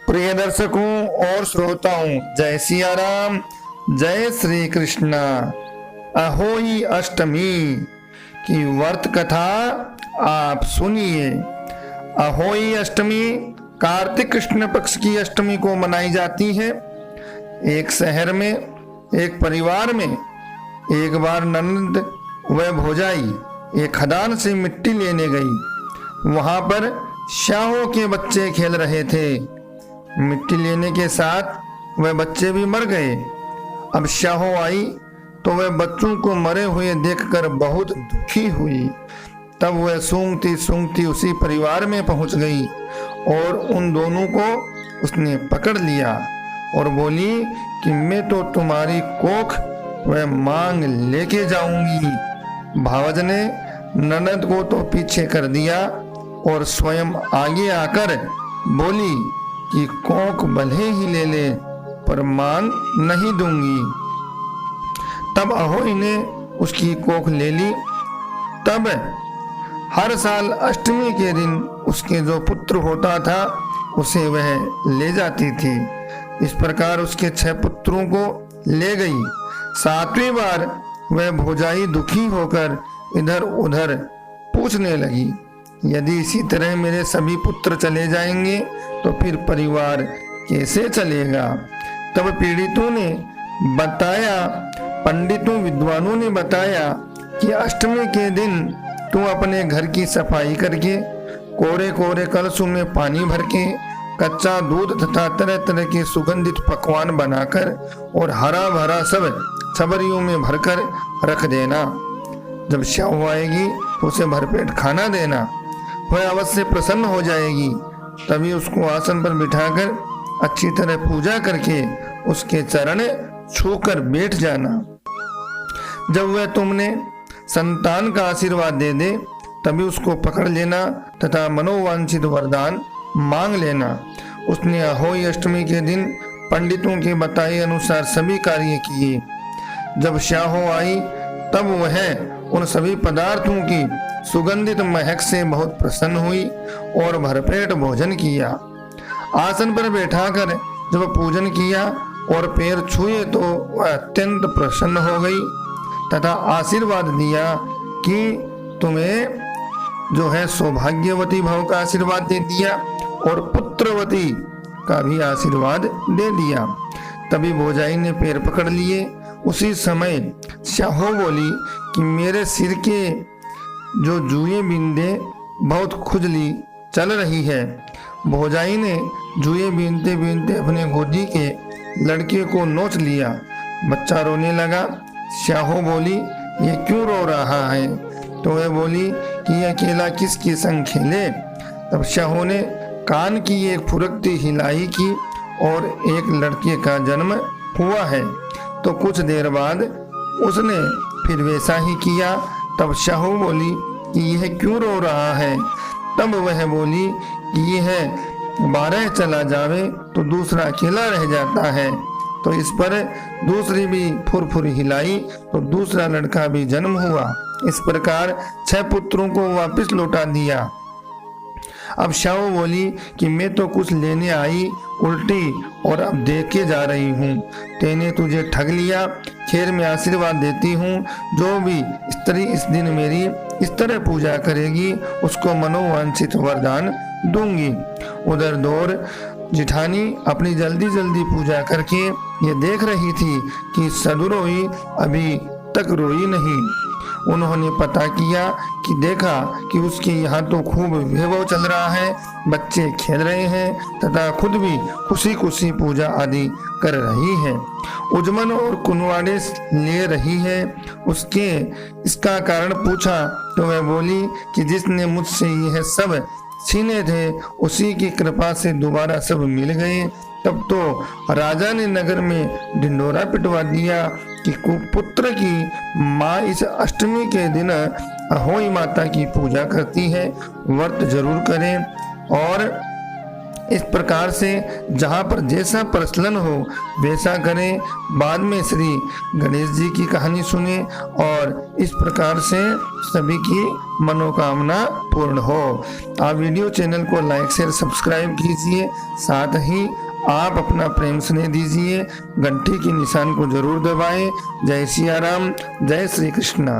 प्रिय दर्शकों और श्रोताओं, जय सिया राम, जय श्री कृष्ण। अहोई अष्टमी की व्रत कथा आप सुनिए। अहोई अष्टमी कार्तिक कृष्ण पक्ष की अष्टमी को मनाई जाती है। एक शहर में एक परिवार में एक बार ननद व भौजाई एक खदान से मिट्टी लेने गई। वहां पर श्याहों के बच्चे खेल रहे थे। मिट्टी लेने के साथ वह बच्चे भी मर गए। अब श्याहों आई तो वह बच्चों को मरे हुए देखकर बहुत दुखी हुई। तब वह सूंघती सूंघती उसी परिवार में पहुंच गई और उन दोनों को उसने पकड़ लिया और बोली कि मैं तो तुम्हारी कोख वह मांग लेके जाऊंगी। भावज ने ननद को तो पीछे कर दिया और स्वयं आगे आकर बोली कि कोख भले ही ले ले पर मांग नहीं दूंगी। तब अहोई ने उसकी कोख ले ली। तब हर साल अष्टमी के दिन उसके जो पुत्र होता था उसे वह ले जाती थी। इस प्रकार उसके 6 पुत्रों को ले गई। 7वीं बार वह भौजाई दुखी होकर इधर उधर पूछने लगी, यदि इसी तरह मेरे सभी पुत्र चले जाएंगे तो फिर परिवार कैसे चलेगा। तब पीड़ितों ने बताया, पंडितों विद्वानों ने बताया कि अष्टमी के दिन तू अपने घर की सफाई करके कोरे कोरे कलशों में पानी भर के कच्चा दूध तथा तरह तरह के सुगंधित पकवान बनाकर और हरा भरा सब छबरियों में भरकर रख देना। जब श्याहू आएगी तो उसे भरपेट खाना देना, वह अवश्य प्रसन्न हो जाएगी। तभी उसको आसन पर बिठाकर अच्छी तरह पूजा करके उसके चरण छूकर बैठ जाना। जब वह तुमने संतान का आशीर्वाद दे दे तभी उसको पकड़ लेना तथा मनोवांछित वरदान मांग लेना। उसने अहोई अष्टमी के दिन पंडितों के बताए अनुसार सभी कार्य किए। जब श्याहों आई तब वह उन सभी पदार्थों की सुगंधित महक से बहुत प्रसन्न हुई और भरपेट भोजन किया। आसन पर बैठाकर जब पूजन किया और पैर छुए तो वह अत्यंत प्रसन्न हो गई तथा आशीर्वाद दिया कि तुम्हें जो है सौभाग्यवती भव का आशीर्वाद दे दिया और पुत्रवती का भी आशीर्वाद दे दिया। तभी भौजाई ने पैर पकड़ लिए। उसी समय श्याहों बोली कि मेरे सिर के जो जुए बिंदे बहुत खुजली चल रही है। भौजाई ने जुए बीनते बीनते अपने गोदी के लड़के को नोच लिया। बच्चा रोने लगा। श्याहों बोली, ये क्यों रो रहा है? तो वह बोली कि ये अकेला किसके संग खेले। तब श्याहों ने कान की एक फुरकती हिलाई की और एक लड़के का जन्म हुआ है। तो कुछ देर बाद उसने फिर वैसा ही किया। तब श्याहों बोली कि यह क्यों रो रहा है? तब वह बोली कि यह 12 चला जावे तो दूसरा अकेला रह जाता है। तो इस पर दूसरी भी फुरफुर हिलाई तो दूसरा लड़का भी जन्म हुआ। इस प्रकार 6 पुत्रों को वापस लौटा दिया। अब श्याहों बोली कि मैं तो कुछ लेने आई उल्टी और अब देखे जा रही हूँ। तेने तुझे ठग लिया। खैर मैं आशीर्वाद देती हूँ, जो भी स्त्री इस दिन मेरी इस तरह पूजा करेगी उसको मनोवांछित वरदान दूंगी। उधर दौर जिठानी अपनी जल्दी जल्दी पूजा करके ये देख रही थी कि सदुरोई अभी तक रोई नहीं। उन्होंने पता किया कि देखा कि उसके यहाँ तो खूब वैभव चल रहा है, बच्चे खेल रहे हैं तथा खुद भी खुशी खुशी पूजा आदि कर रही है। उजमन और कुनवाड़े ले रही है। उसके इसका कारण पूछा तो वह बोली कि जिसने मुझसे यह सब छीने थे उसी की कृपा से दोबारा सब मिल गए। तब तो राजा ने नगर में ढिंडोरा पिटवा दिया कि कुपुत्र की माँ इस अष्टमी के दिन अहोई माता की पूजा करती है, व्रत जरूर करें और इस प्रकार से जहाँ पर जैसा प्रचलन हो वैसा करें। बाद में श्री गणेश जी की कहानी सुने और इस प्रकार से सभी की मनोकामना पूर्ण हो। आप वीडियो चैनल को लाइक शेयर सब्सक्राइब कीजिए, साथ ही आप अपना प्रेम स्नेह दीजिए, घंटी के निशान को जरूर दबाएं। जय सिया राम, जय श्री कृष्णा।